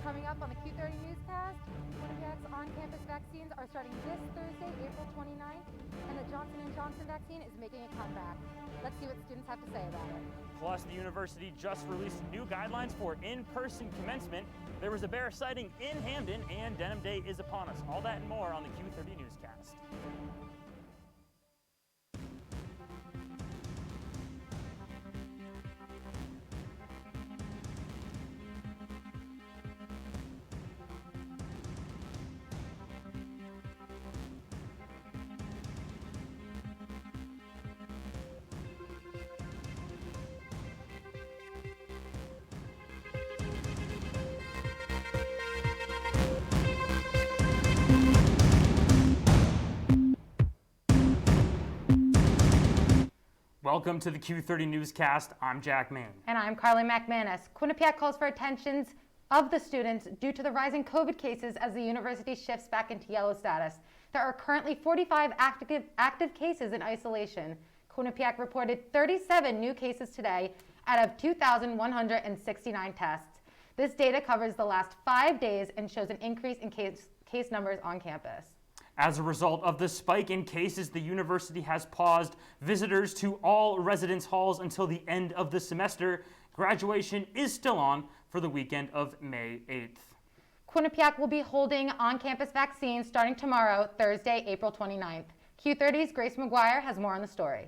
Coming up on the Q30 Newscast, Quinnipiac's on-campus vaccines are starting this Thursday, April 29th, and the Johnson & Johnson vaccine is making a comeback. Let's see what students have to say about it. Plus, the university just released new guidelines for in-person commencement. There was a bear sighting in Hamden, and Denim Day is upon us. All that and more on the Q30 Newscast. Welcome to the Q30 Newscast. I'm Jack Main. And I'm Carly McManus. Quinnipiac calls for attentions of the students due to the rising COVID cases as the university shifts back into yellow status. There are currently 45 active cases in isolation. Quinnipiac reported 37 new cases today out of 2,169 tests. This data covers the last 5 days and shows an increase in case numbers on campus. As a result of the spike in cases, the university has paused visitors to all residence halls until the end of the semester. Graduation is still on for the weekend of May 8th. Quinnipiac will be holding on-campus vaccines starting tomorrow, Thursday, April 29th. Q30's Grace McGuire has more on the story.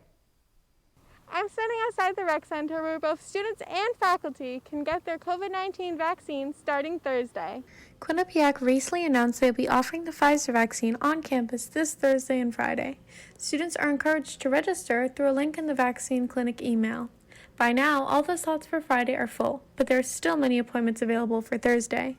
I'm standing outside the rec center where both students and faculty can get their COVID-19 vaccine starting Thursday. Quinnipiac recently announced they'll be offering the Pfizer vaccine on campus this Thursday and Friday. Students are encouraged to register through a link in the vaccine clinic email. By now, all the slots for Friday are full, but there are still many appointments available for Thursday.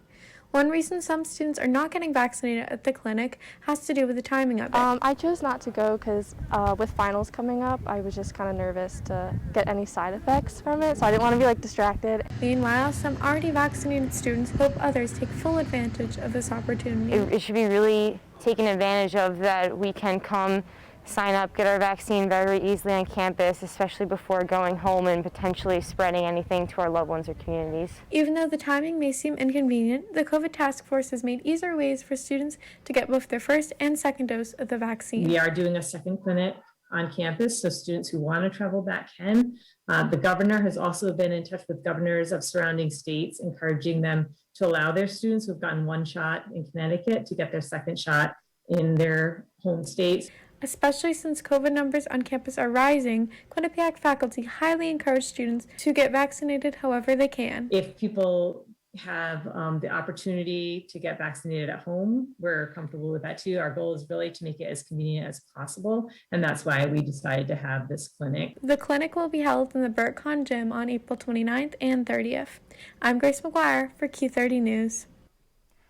One reason some students are not getting vaccinated at the clinic has to do with the timing of it. I chose not to go because with finals coming up, I was just kind of nervous to get any side effects from it, so I didn't want to be distracted. Meanwhile, some already vaccinated students hope others take full advantage of this opportunity. It should be really taken advantage of that we can come, sign up, get our vaccine very easily on campus, especially before going home and potentially spreading anything to our loved ones or communities. Even though the timing may seem inconvenient, the COVID task force has made easier ways for students to get both their first and second dose of the vaccine. We are doing a second clinic on campus, so students who want to travel back can. The governor has also been in touch with governors of surrounding states, encouraging them to allow their students who've gotten one shot in Connecticut to get their second shot in their home states. Especially since COVID numbers on campus are rising, Quinnipiac faculty highly encourage students to get vaccinated however they can. If people have the opportunity to get vaccinated at home, we're comfortable with that too. Our goal is really to make it as convenient as possible, and that's why we decided to have this clinic. The clinic will be held in the BurtCon Gym on April 29th and 30th. I'm Grace McGuire for Q30 News.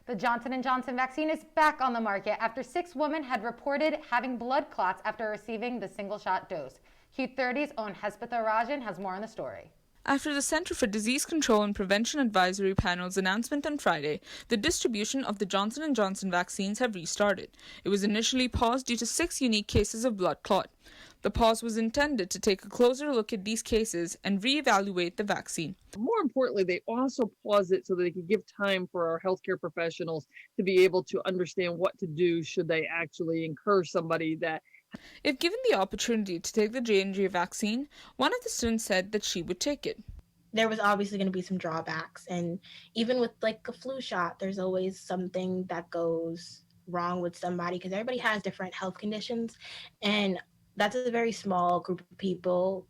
The Johnson & Johnson vaccine is back on the market after 6 women had reported having blood clots after receiving the single-shot dose. Q30's own Hespitha Rajan has more on the story. After the Center for Disease Control and Prevention Advisory Panel's announcement on Friday, the distribution of the Johnson & Johnson vaccines have restarted. It was initially paused due to 6 unique cases of blood clot. The pause was intended to take a closer look at these cases and reevaluate the vaccine. More importantly, they also paused it so that they could give time for our healthcare professionals to be able to understand what to do should they actually incur somebody that. If given the opportunity to take the J&J vaccine, one of the students said that she would take it. There was obviously going to be some drawbacks, and even with a flu shot, there's always something that goes wrong with somebody because everybody has different health conditions, and that's a very small group of people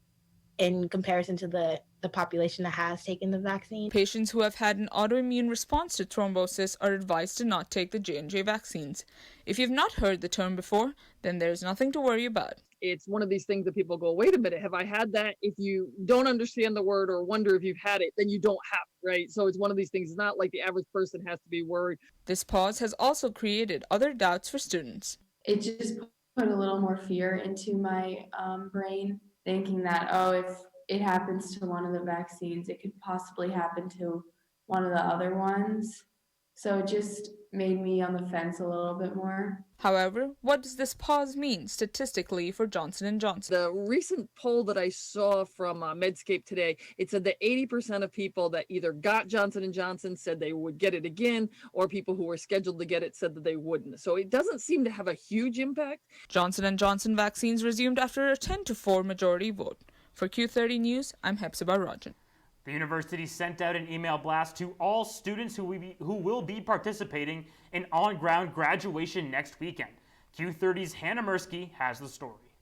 in comparison to the population that has taken the vaccine. Patients who have had an autoimmune response to thrombosis are advised to not take the J&J vaccines. If you've not heard the term before, then there's nothing to worry about. It's one of these things that people go, wait a minute, have I had that? If you don't understand the word or wonder if you've had it, then you don't have it, right? So it's one of these things. It's not like the average person has to be worried. This pause has also created other doubts for students. It just put a little more fear into my brain, thinking that, if it happens to one of the vaccines, it could possibly happen to one of the other ones. So it just made me on the fence a little bit more. However, what does this pause mean statistically for Johnson & Johnson? The recent poll that I saw from Medscape today, it said that 80% of people that either got Johnson & Johnson said they would get it again, or people who were scheduled to get it said that they wouldn't. So it doesn't seem to have a huge impact. Johnson & Johnson vaccines resumed after a 10-4 majority vote. For Q30 News, I'm Hepzibah Rajan. The university sent out an email blast to all students who will be participating in on-ground graduation next weekend. Q30's Hannah Mirsky has the story.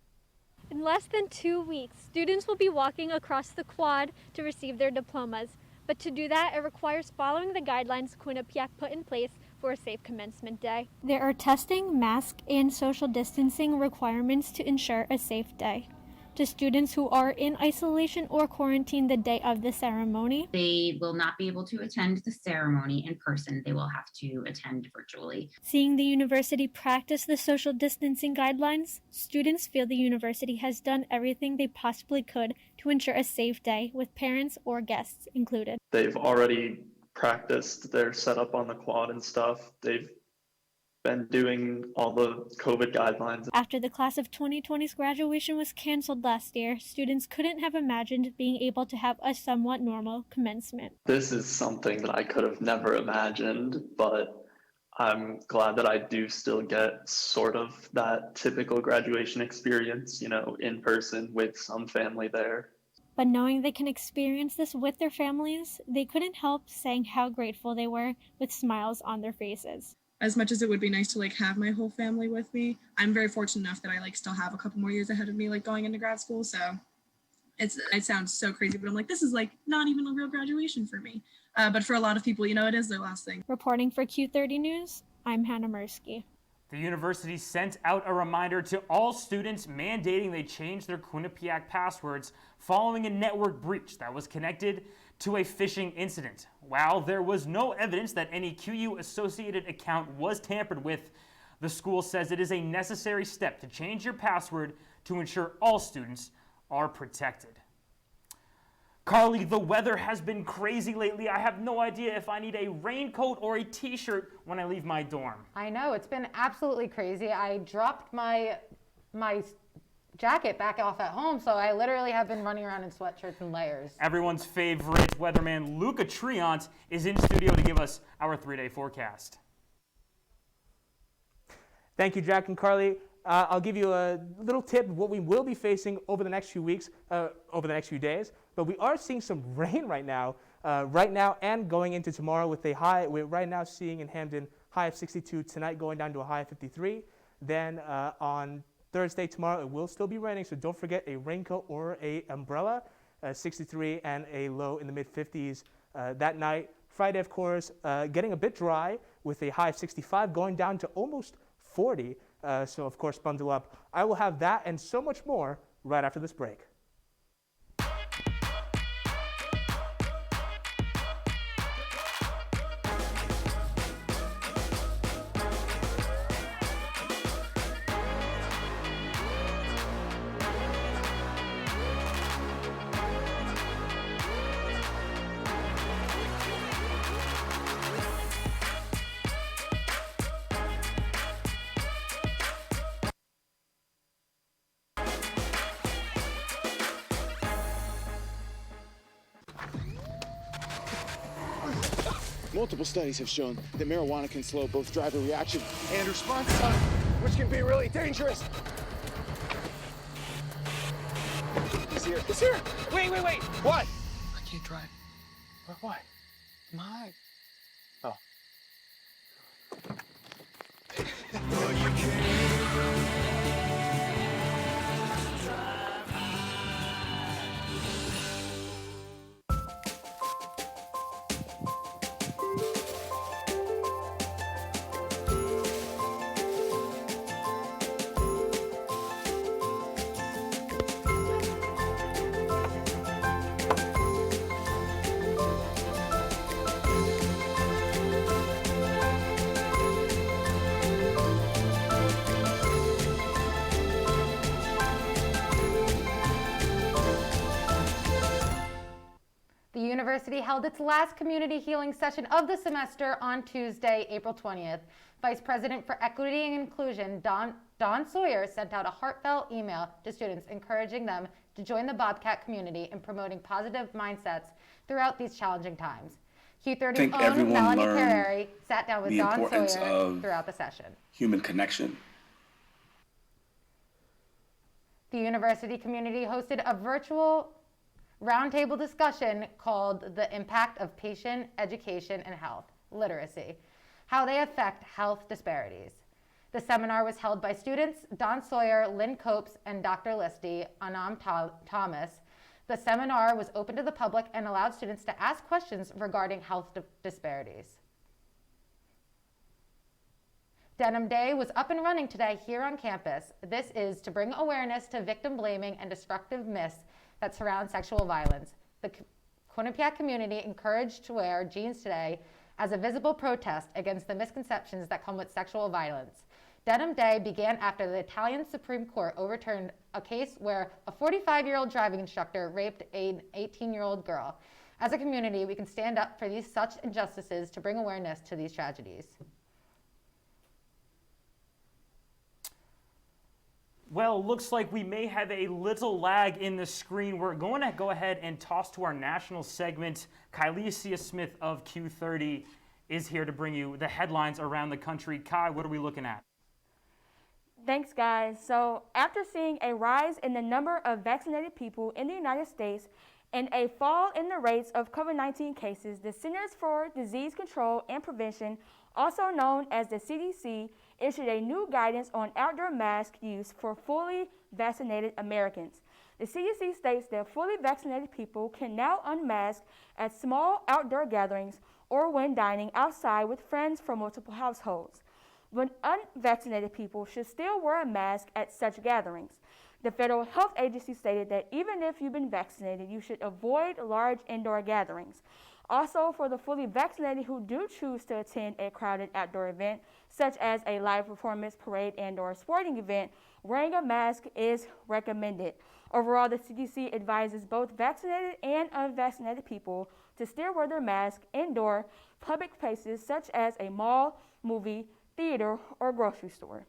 In less than 2 weeks, students will be walking across the quad to receive their diplomas. But to do that, it requires following the guidelines Quinnipiac put in place for a safe commencement day. There are testing, mask, and social distancing requirements to ensure a safe day. To students who are in isolation or quarantine the day of the ceremony, they will not be able to attend the ceremony in person. They will have to attend virtually. Seeing the university practice the social distancing guidelines, students feel the university has done everything they possibly could to ensure a safe day, with parents or guests included. They've already practiced their setup on the quad and stuff. They've been doing all the COVID guidelines. After the class of 2020's graduation was canceled last year, students couldn't have imagined being able to have a somewhat normal commencement. This is something that I could have never imagined, but I'm glad that I do still get sort of that typical graduation experience, in person with some family there. But knowing they can experience this with their families, they couldn't help saying how grateful they were with smiles on their faces. As much as it would be nice to have my whole family with me, I'm very fortunate enough that I still have a couple more years ahead of me going into grad school. So it sounds so crazy, but I'm this is not even a real graduation for me. But for a lot of people, it is their last thing. Reporting for Q30 News, I'm Hannah Mirsky. The university sent out a reminder to all students mandating they change their Quinnipiac passwords following a network breach that was connected to a phishing incident. While there was no evidence that any QU-associated account was tampered with, the school says it is a necessary step to change your password to ensure all students are protected. Carly, the weather has been crazy lately. I have no idea if I need a raincoat or a t-shirt when I leave my dorm. I know, it's been absolutely crazy. I dropped my jacket back off at home, so I literally have been running around in sweatshirts and layers. Everyone's favorite weatherman, Luca Triant, is in studio to give us our 3-day forecast. Thank you, Jack and Carly. I'll give you a little tip of what we will be facing over the next few weeks, over the next few days. But we are seeing some rain right now and going into tomorrow with a high. We're right now seeing in Hamden high of 62, tonight going down to a high of 53. Then on Thursday, tomorrow, it will still be raining, so don't forget a raincoat or a umbrella, 63 and a low in the mid-50s that night. Friday, of course, getting a bit dry with a high of 65, going down to almost 40. So, of course, bundle up. I will have that and so much more right after this break. Multiple studies have shown that marijuana can slow both driver reaction and response time, which can be really dangerous. It's here. It's here. Wait. What? I can't drive. Why? My. Oh. University held its last community healing session of the semester on Tuesday, April 20th. Vice President for Equity and Inclusion, Dawn Sawyer, sent out a heartfelt email to students encouraging them to join the Bobcat community in promoting positive mindsets throughout these challenging times. Q30's own Melanie Carreri sat down with Dawn Sawyer throughout the session. Human connection. The university community hosted a virtual roundtable discussion called The Impact of Patient Education and Health Literacy, How They Affect Health Disparities. The seminar was held by students Dawn Sawyer, Lynn Copes, and Dr. Listy, Anam Thomas. The seminar was open to the public and allowed students to ask questions regarding health disparities. Denim Day was up and running today here on campus. This is to bring awareness to victim blaming and destructive myths that surround sexual violence. The Quinnipiac community encouraged to wear jeans today as a visible protest against the misconceptions that come with sexual violence. Denim Day began after the Italian Supreme Court overturned a case where a 45-year-old driving instructor raped an 18-year-old girl. As a community, we can stand up for such injustices to bring awareness to these tragedies. Well, looks like we may have a little lag in the screen. We're going to go ahead and toss to our national segment. Kylesia Smith of Q30 is here to bring you the headlines around the country. Kai, what are we looking at? Thanks, guys. So, after seeing a rise in the number of vaccinated people in the United States and a fall in the rates of COVID-19 cases, the Centers for Disease Control and Prevention, also known as the CDC, issued a new guidance on outdoor mask use for fully vaccinated Americans. The CDC states that fully vaccinated people can now unmask at small outdoor gatherings or when dining outside with friends from multiple households. When unvaccinated people should still wear a mask at such gatherings. The Federal Health Agency stated that even if you've been vaccinated, you should avoid large indoor gatherings. Also, for the fully vaccinated who do choose to attend a crowded outdoor event, such as a live performance, parade, and/or sporting event, wearing a mask is recommended. Overall, the CDC advises both vaccinated and unvaccinated people to still wear their mask indoor public places such as a mall, movie, theater, or grocery store.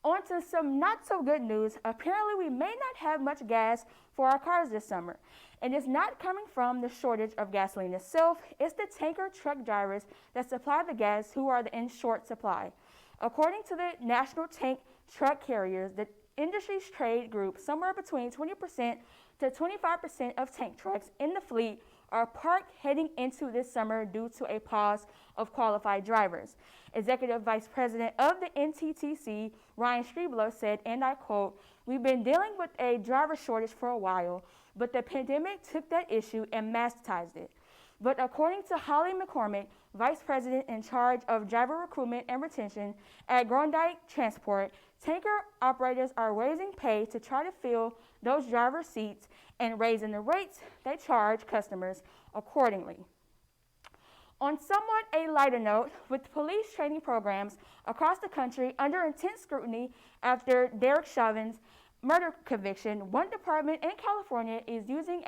On to some not so good news. Apparently, we may not have much gas for our cars this summer. And it's not coming from the shortage of gasoline itself. It's the tanker truck drivers that supply the gas who are in short supply. According to the National Tank Truck Carriers, the industry's trade group, somewhere between 20% to 25% of tank trucks in the fleet are parked heading into this summer due to a pause of qualified drivers. Executive Vice President of the NTTC, Ryan Striebler, said, and I quote, "We've been dealing with a driver shortage for a while, but the pandemic took that issue and magnetized it." But according to Holly McCormick, Vice President in charge of driver recruitment and retention at Grondike Transport, tanker operators are raising pay to try to fill those driver seats and raising the rates they charge customers accordingly. On somewhat a lighter note, with police training programs across the country under intense scrutiny after Derek Chauvin's murder conviction, one department in California is using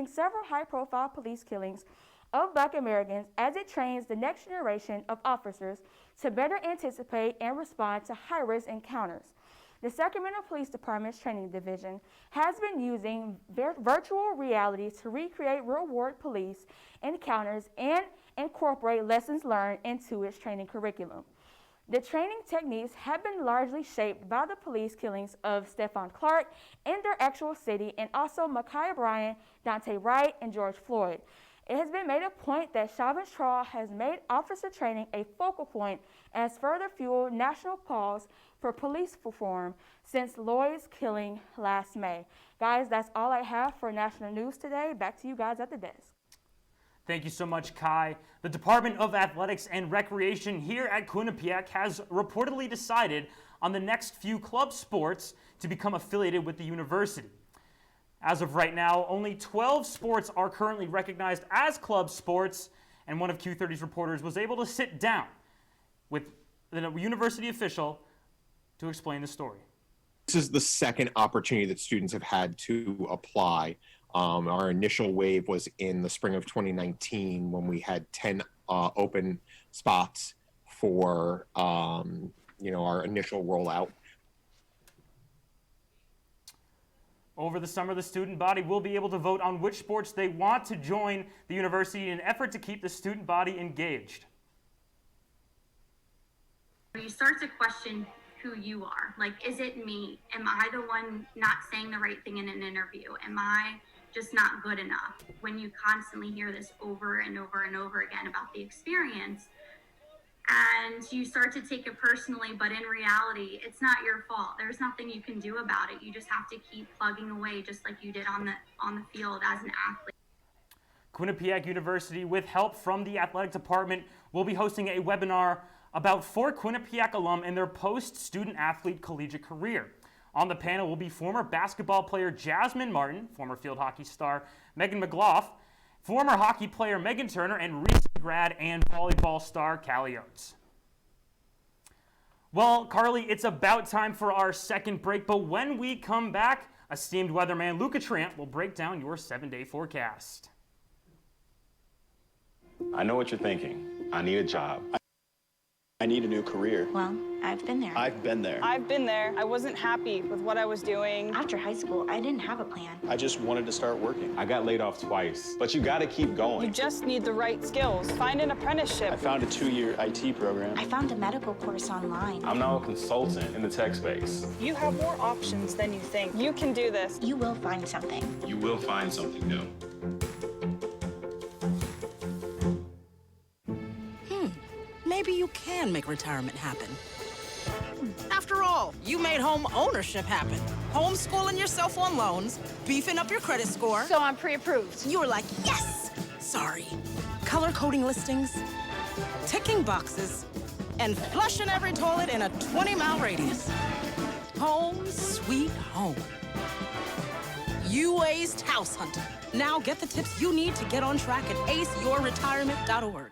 several high-profile police killings of Black Americans as it trains the next generation of officers to better anticipate and respond to high-risk encounters. The Sacramento Police Department's training division has been using virtual reality to recreate real-world police encounters and incorporate lessons learned into its training curriculum. The training techniques have been largely shaped by the police killings of Stephon Clark in their actual city and also Ma'Khia Bryant, Dante Wright, and George Floyd. It has been made a point that Chauvin's trial has made officer training a focal point as further fueled national calls for police reform since Lloyd's killing last May. Guys, that's all I have for national news today. Back to you guys at the desk. Thank you so much, Kai. The Department of Athletics and Recreation here at Quinnipiac has reportedly decided on the next few club sports to become affiliated with the university. As of right now, only 12 sports are currently recognized as club sports, and one of Q30's reporters was able to sit down with the university official to explain the story. This is the second opportunity that students have had to apply Our initial wave was in the spring of 2019 when we had 10 open spots for, our initial rollout. Over the summer, the student body will be able to vote on which sports they want to join the university in an effort to keep the student body engaged. You start to question who you are. Like, is it me? Am I the one not saying the right thing in an interview? Am I just not good enough? When you constantly hear this over and over and over again about the experience, and you start to take it personally, but in reality, it's not your fault. There's nothing you can do about it. You just have to keep plugging away, just like you did on the field as an athlete. Quinnipiac University, with help from the athletic department, will be hosting a webinar about 4 Quinnipiac alum and their post-student athlete collegiate career. On the panel will be former basketball player Jasmine Martin, former field hockey star Megan McGlough, former hockey player Megan Turner, and recent grad and volleyball star Callie Oates. Well, Carly, it's about time for our second break, but when we come back, esteemed weatherman Luca Triant will break down your 7-day forecast. I know what you're thinking. I need a job. I need a new career. Well, I've been there. I've been there. I've been there. I wasn't happy with what I was doing. After high school, I didn't have a plan. I just wanted to start working. I got laid off twice, but you gotta keep going. You just need the right skills. Find an apprenticeship. I found a 2-year IT program. I found a medical course online. I'm now a consultant in the tech space. You have more options than you think. You can do this. You will find something. You will find something new. Maybe you can make retirement happen. After all, you made home ownership happen. Homeschooling yourself on loans, beefing up your credit score. So I'm pre-approved. You were like, yes! Sorry. Color coding listings, ticking boxes, and flushing every toilet in a 20-mile radius. Home sweet home. You aced House Hunter. Now get the tips you need to get on track at aceyourretirement.org.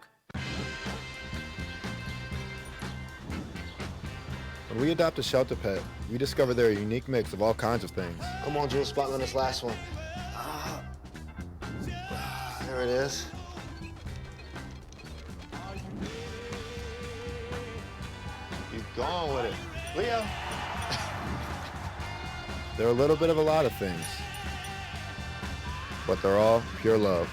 When we adopt a shelter pet, we discover they're a unique mix of all kinds of things. Come on, Jules, spotlight on this last one. There it is. Keep going with it. Leo. They're a little bit of a lot of things, but they're all pure love.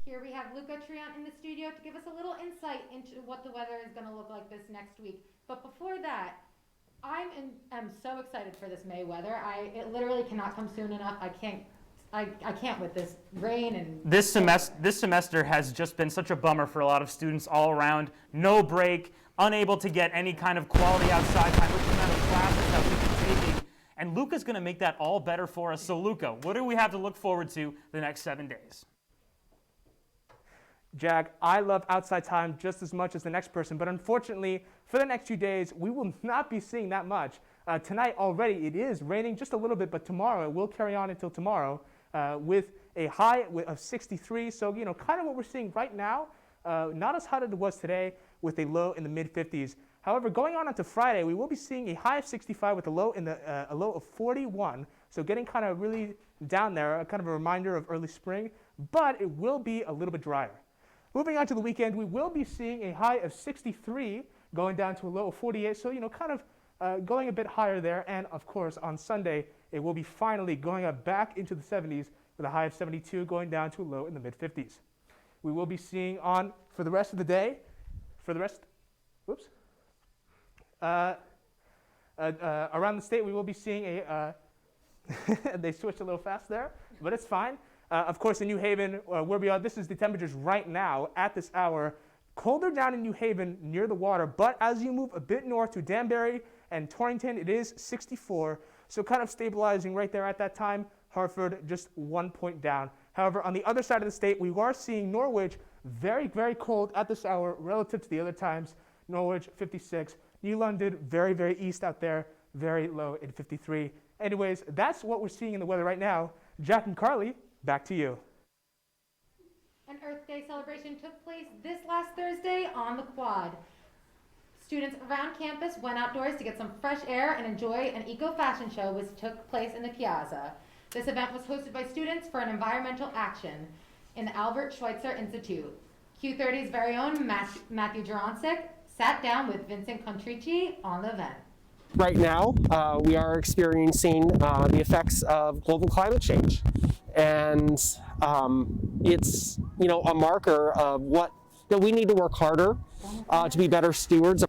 Here we have Luca Triant in the studio to give us a little insight into what the weather is going to look like this next week. But before that, I am so excited for this May weather. It literally cannot come soon enough. I can't with this rain and This semester has just been such a bummer for a lot of students all around. No break, unable to get any kind of quality outside time, which amount of classes that we've been taking. And Luca's going to make that all better for us. So Luca, what do we have to look forward to the next 7 days? Jack, I love outside time just as much as the next person, but unfortunately, for the next few days, we will not be seeing that much. Tonight already, it is raining just a little bit, but tomorrow, it will carry on until tomorrow with a high of 63. So, kind of what we're seeing right now, not as hot as it was today, with a low in the mid-50s. However, going on into Friday, we will be seeing a high of 65 with a low of 41. So getting kind of really down there, kind of a reminder of early spring, but it will be a little bit drier. Moving on to the weekend, we will be seeing a high of 63, going down to a low of 48. So, kind of going a bit higher there. And of course, on Sunday, it will be finally going up back into the 70s with a high of 72, going down to a low in the mid-50s. We will be seeing for the rest of the day, around the state, we will be seeing they switched a little fast there, but it's fine. Of course, in New Haven, where we are, this is the temperatures right now at this hour. Colder down in New Haven near the water, but as you move a bit north to Danbury and Torrington, it is 64. So kind of stabilizing right there at that time. Hartford just 1 point down. However, on the other side of the state, we are seeing Norwich very, very cold at this hour relative to the other times. Norwich 56. New London very, very east out there, very low at 53. Anyways, that's what we're seeing in the weather right now. Jack and Carly, back to you. An Earth Day celebration took place this last Thursday on the quad. Students around campus went outdoors to get some fresh air and enjoy an eco-fashion show which took place in the Piazza. This event was hosted by students for an environmental action in the Albert Schweitzer Institute. Q30's very own Matthew Juronsik sat down with Vincent Contrici on the event. Right now, we are experiencing the effects of global climate change, and it's a marker of that we need to work harder to be better stewards.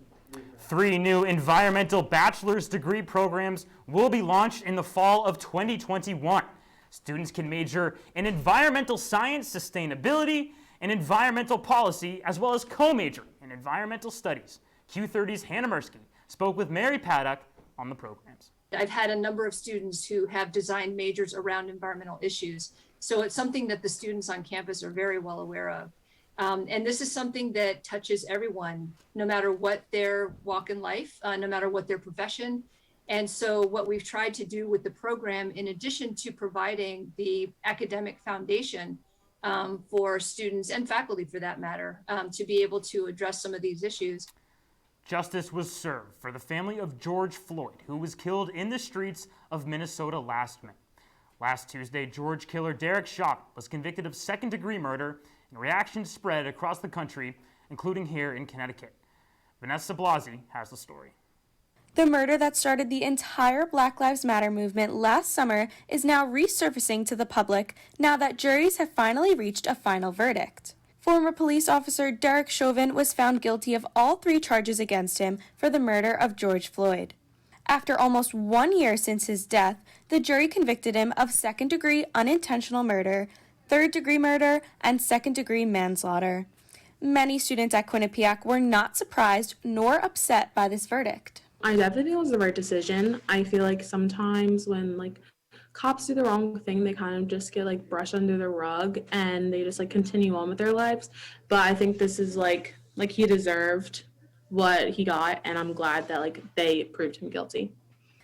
3 new environmental bachelor's degree programs will be launched in the fall of 2021. Students can major in environmental science, sustainability, and environmental policy, as well as co-major in environmental studies. Q30's Hannah Mursky spoke with Mary Paddock on the programs. I've had a number of students who have designed majors around environmental issues. So it's something that the students on campus are very well aware of. And this is something that touches everyone, no matter what their walk in life, no matter what their profession. And so what we've tried to do with the program, in addition to providing the academic foundation for students and faculty for that matter, to be able to address some of these issues. Justice was served for the family of George Floyd, who was killed in the streets of Minnesota last May. Last Tuesday, George killer Derek Chauvin was convicted of second-degree murder, and reactions spread across the country, including here in Connecticut. Vanessa Blasi has the story. The murder that started the entire Black Lives Matter movement last summer is now resurfacing to the public now that juries have finally reached a final verdict. Former police officer Derek Chauvin was found guilty of all 3 charges against him for the murder of George Floyd. After almost 1 year since his death, the jury convicted him of second-degree unintentional murder, third-degree murder, and second-degree manslaughter. Many students at Quinnipiac were not surprised nor upset by this verdict. I definitely think it was the right decision. I feel like sometimes when cops do the wrong thing, they kind of just get brushed under the rug and they just continue on with their lives. But I think this is like he deserved what he got, and I'm glad that they proved him guilty.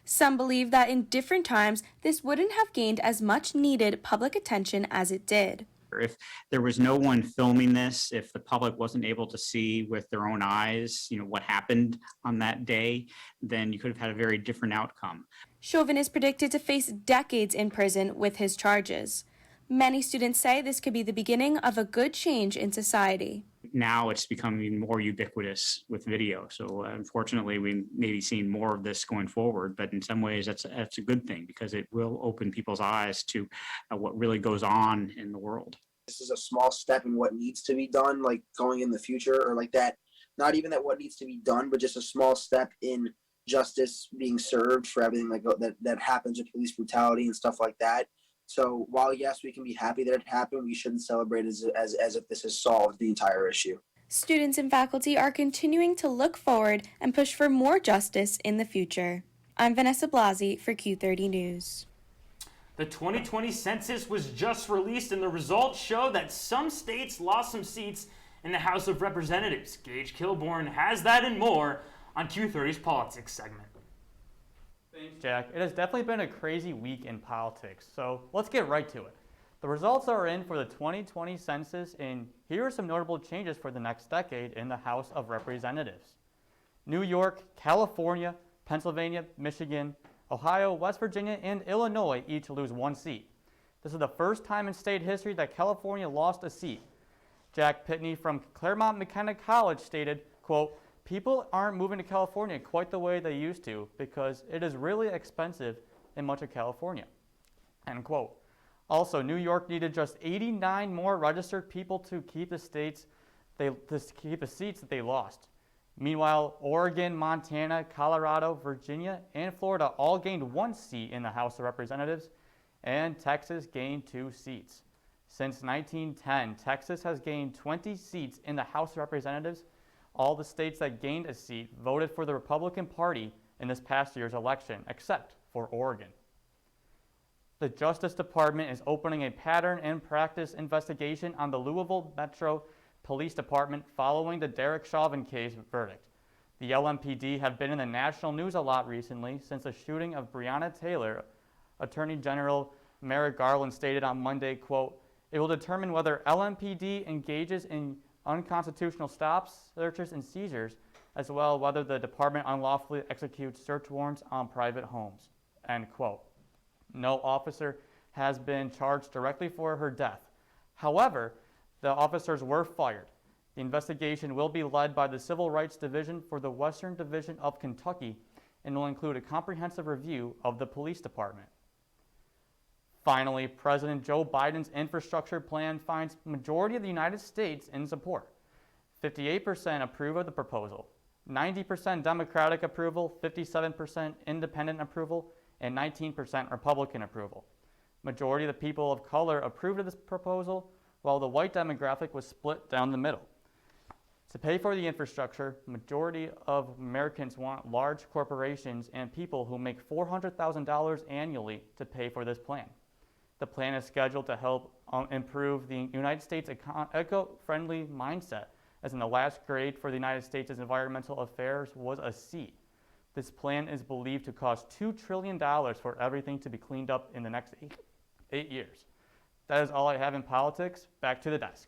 Some believe that in different times, this wouldn't have gained as much needed public attention as it did. If there was no one filming this, if the public wasn't able to see with their own eyes, what happened on that day, then you could have had a very different outcome. Chauvin is predicted to face decades in prison with his charges. Many students say this could be the beginning of a good change in society. Now it's becoming more ubiquitous with video. So unfortunately, we may be seeing more of this going forward, but in some ways that's a good thing because it will open people's eyes to what really goes on in the world. This is a small step in what needs to be done, going in the future or that. Not even that what needs to be done, but just a small step in justice being served for everything that happens with police brutality and stuff like that. So while, yes, we can be happy that it happened, we shouldn't celebrate as if this has solved the entire issue. Students and faculty are continuing to look forward and push for more justice in the future. I'm Vanessa Blasi for Q30 News. The 2020 census was just released, and the results show that some states lost some seats in the House of Representatives. Gage Kilborn has that and more on Q30's Politics segment. Thanks, Jack. It has definitely been a crazy week in politics, so let's get right to it. The results are in for the 2020 census, and here are some notable changes for the next decade in the House of Representatives. New York, California, Pennsylvania, Michigan, Ohio, West Virginia, and Illinois each lose 1 seat. This is the first time in state history that California lost a seat. Jack Pitney from Claremont McKenna College stated, quote, "People aren't moving to California quite the way they used to because it is really expensive in much of California," end quote. Also, New York needed just 89 more registered people to keep the seats that they lost. Meanwhile, Oregon, Montana, Colorado, Virginia, and Florida all gained 1 seat in the House of Representatives, and Texas gained 2 seats. Since 1910, Texas has gained 20 seats in the House of Representatives. All the states that gained a seat voted for the Republican Party in this past year's election, except for Oregon. The Justice Department is opening a pattern and practice investigation on the Louisville Metro Police Department following the Derek Chauvin case verdict. The LMPD have been in the national news a lot recently since the shooting of Breonna Taylor. Attorney General Merrick Garland stated on Monday, quote, "It will determine whether LMPD engages in unconstitutional stops, searches, and seizures as well whether the department unlawfully executes search warrants on private homes, end quote. No officer has been charged directly for her death. However, the officers were fired. The investigation will be led by the Civil Rights Division for the Western Division of Kentucky and will include a comprehensive review of the police department. Finally, President Joe Biden's infrastructure plan finds majority of the United States in support. 58% approve of the proposal, 90% Democratic approval, 57% independent approval, and 19% Republican approval. Majority of the people of color approved of this proposal, while the white demographic was split down the middle. To pay for the infrastructure, majority of Americans want large corporations and people who make $400,000 annually to pay for this plan. The plan is scheduled to help improve the United States eco-friendly mindset, as in the last grade for the United States' environmental affairs was a C. This plan is believed to cost $2 trillion for everything to be cleaned up in the next 8 years. That is all I have in politics. Back to the desk.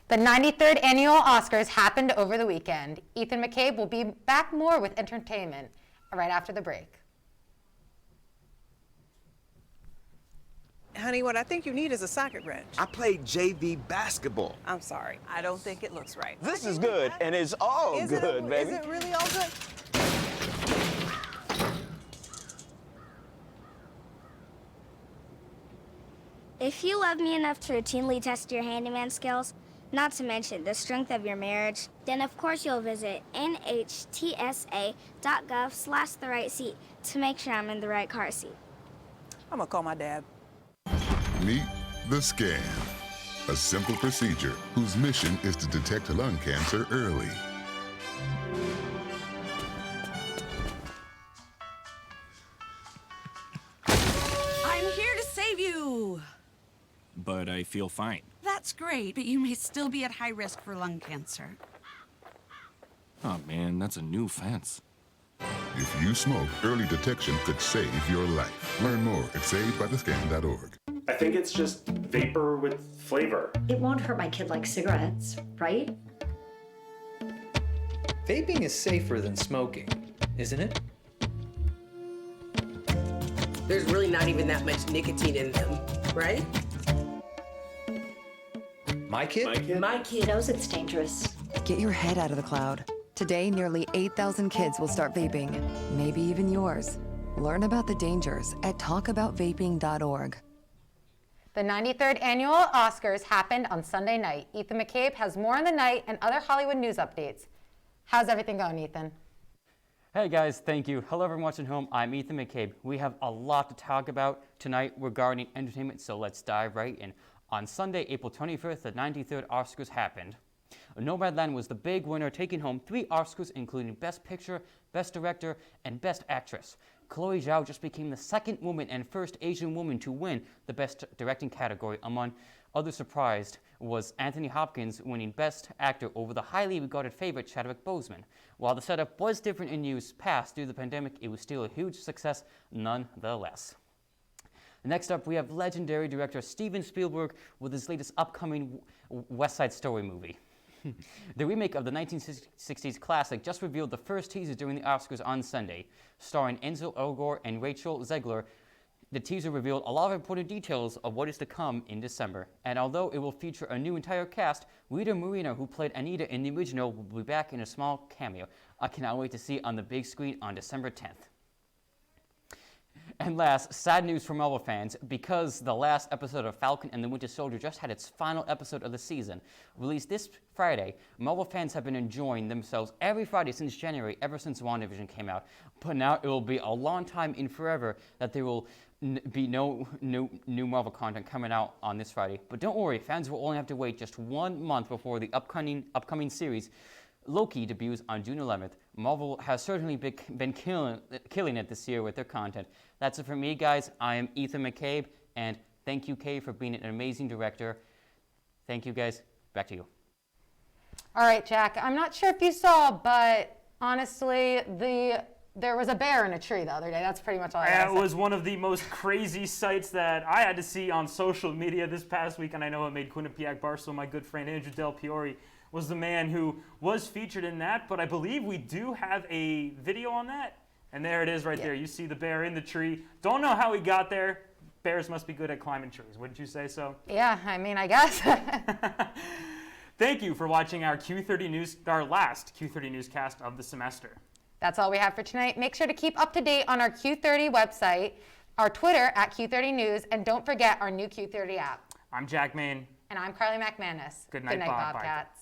The 93rd annual Oscars happened over the weekend. Ethan McCabe will be back more with entertainment right after the break. Honey, what I think you need is a socket wrench. I played JV basketball. I'm sorry. I don't think it looks right. This is good, and it's all good, baby. Is it really all good? If you love me enough to routinely test your handyman skills, not to mention the strength of your marriage, then of course you'll visit nhtsa.gov/therightseat to make sure I'm in the right car seat. I'm gonna call my dad. Meet the scan, a simple procedure whose mission is to detect lung cancer early. I'm here to save you. But I feel fine. That's great, but you may still be at high risk for lung cancer. Oh man, that's a new fence. If you smoke, early detection could save your life. Learn more at savedbythescan.org. I think it's just vapor with flavor. It won't hurt my kid like cigarettes, right? Vaping is safer than smoking, isn't it? There's really not even that much nicotine in them, right? My kid? My kid knows it's dangerous. Get your head out of the cloud. Today, nearly 8,000 kids will start vaping, maybe even yours. Learn about the dangers at talkaboutvaping.org. The 93rd annual Oscars happened on Sunday night. Ethan McCabe has more on the night and other Hollywood news updates. How's everything going, Ethan? Hey guys, thank you. Hello everyone watching home. I'm Ethan McCabe. We have a lot to talk about tonight regarding entertainment, so let's dive right in. On Sunday, April 25th, the 93rd Oscars happened. Nomadland was the big winner, taking home 3 Oscars, including Best Picture, Best Director, and Best Actress. Chloe Zhao just became the second woman and first Asian woman to win the Best Directing category. Among other surprised was Anthony Hopkins winning Best Actor over the highly regarded favorite Chadwick Boseman. While the setup was different in years past due to the pandemic, it was still a huge success nonetheless. Next up, we have legendary director Steven Spielberg with his latest upcoming West Side Story movie. The remake of the 1960s classic just revealed the first teaser during the Oscars on Sunday. Starring Enzo Elgort and Rachel Zegler, the teaser revealed a lot of important details of what is to come in December. And although it will feature a new entire cast, Rita Moreno, who played Anita in the original, will be back in a small cameo. I cannot wait to see it on the big screen on December 10th. And last, sad news for Marvel fans, because the last episode of Falcon and the Winter Soldier just had its final episode of the season. Released this Friday, Marvel fans have been enjoying themselves every Friday since January, ever since WandaVision came out. But now it will be a long time in forever that there will be no new Marvel content coming out on this Friday. But don't worry, fans will only have to wait just 1 month before the upcoming series Loki debuts on June 11th. Marvel has certainly been killing it this year with their content. That's it for me, guys. I am Ethan McCabe, and thank you, Kay, for being an amazing director. Thank you, guys. Back to you. All right, Jack. I'm not sure if you saw, but honestly, there was a bear in a tree the other day. That's pretty much all I got to say. It was one of the most crazy sights that I had to see on social media this past week, and I know it made Quinnipiac Barstool, my good friend Andrew Del Piore, was the man who was featured in that, but I believe we do have a video on that. And there it is right there. You see the bear in the tree. Don't know how he got there. Bears must be good at climbing trees. Wouldn't you say so? Yeah, I mean, I guess. Thank you for watching our last Q30 Newscast of the semester. That's all we have for tonight. Make sure to keep up to date on our Q30 website, our Twitter at Q30 News, and don't forget our new Q30 app. I'm Jack Main. And I'm Carly McManus. Good night, Bobcats.